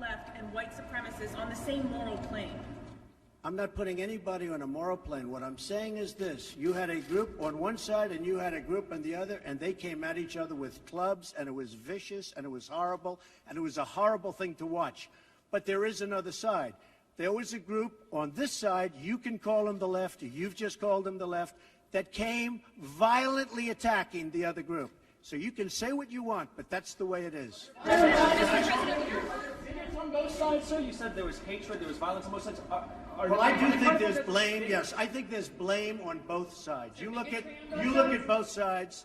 alt-left and white supremacists on the same moral plane. I'm not putting anybody on a moral plane. What I'm saying is this. You had a group on one side and you had a group on the other, and they came at each other with clubs, and it was vicious, and it was horrible, and it was a horrible thing to watch. But there is another side. There was a group on this side, you can call them the left, or you've just called them the left, that came violently attacking the other group. So you can say what you want, but that's the way it is. On both sides, sir? You said there was hatred, there was violence on both sides. Well, I do think there's blame. Yes, I think there's blame on both sides. You look at both sides.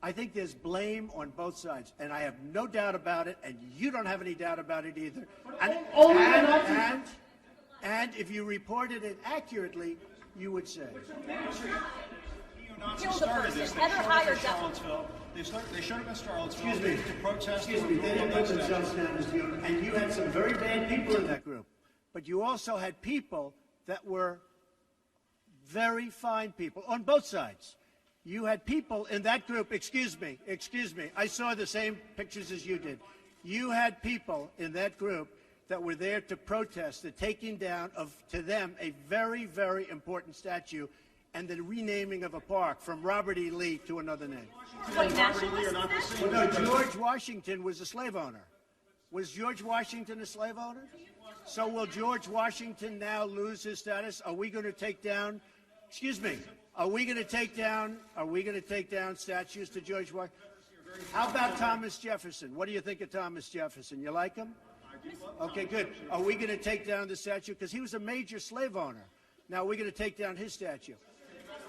I think there's blame on both sides, and I have no doubt about it, and you don't have any doubt about it either. And if you reported it accurately, you would say. Neo-Nazis started this. They showed up in Charlottesville to protest. Excuse me, they didn't put themselves down as you, and you had some very bad people in that group. But you also had people that were very fine people on both sides. You had people in that group, excuse me, I saw the same pictures as you did. You had people in that group that were there to protest the taking down of, to them, a very, very important statue and the renaming of a park from Robert E. Lee to another name. No, George Washington was a slave owner. Was George Washington a slave owner? So will George Washington now lose his status? Are we going to take down, excuse me, are we going to take down statues to George Washington? How about Thomas Jefferson? What do you think of Thomas Jefferson? You like him? Okay, good. Are we going to take down the statue? Because he was a major slave owner. Now we're going to take down his statue.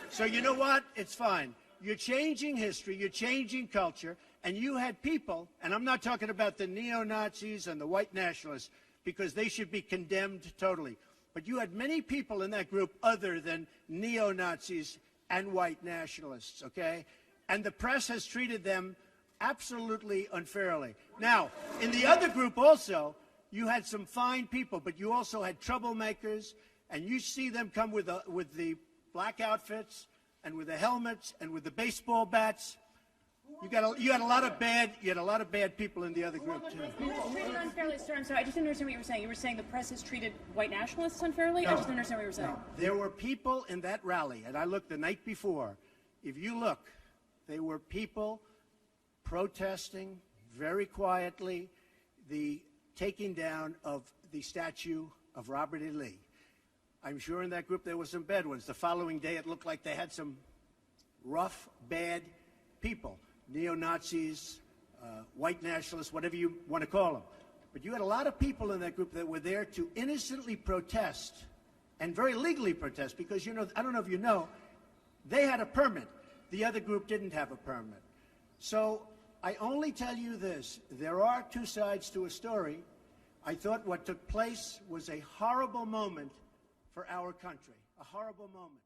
So you know what? It's fine. You're changing history, you're changing culture, and you had people, and I'm not talking about the neo-Nazis and the white nationalists, because they should be condemned totally. But you had many people in that group other than neo-Nazis and white nationalists, okay? And the press has treated them absolutely unfairly. Now, in the other group also, you had some fine people, but you also had troublemakers, and you see them come with the black outfits and with the helmets and with the baseball bats. You had a lot of bad people in the other group too. Treated unfairly, sir. I'm sorry, I just didn't understand what you were saying. You were saying the press has treated white nationalists unfairly? No, I just didn't understand what you were saying. No. There were people in that rally, and I looked the night before. If you look, there were people protesting very quietly the taking down of the statue of Robert E. Lee. I'm sure in that group there were some bad ones. The following day it looked like they had some rough, bad people. Neo-Nazis, white nationalists, whatever you want to call them. But you had a lot of people in that group that were there to innocently protest, and very legally protest, because, you know, I don't know if you know, they had a permit. The other group didn't have a permit. So I only tell you this, there are two sides to a story. I thought what took place was a horrible moment for our country, a horrible moment.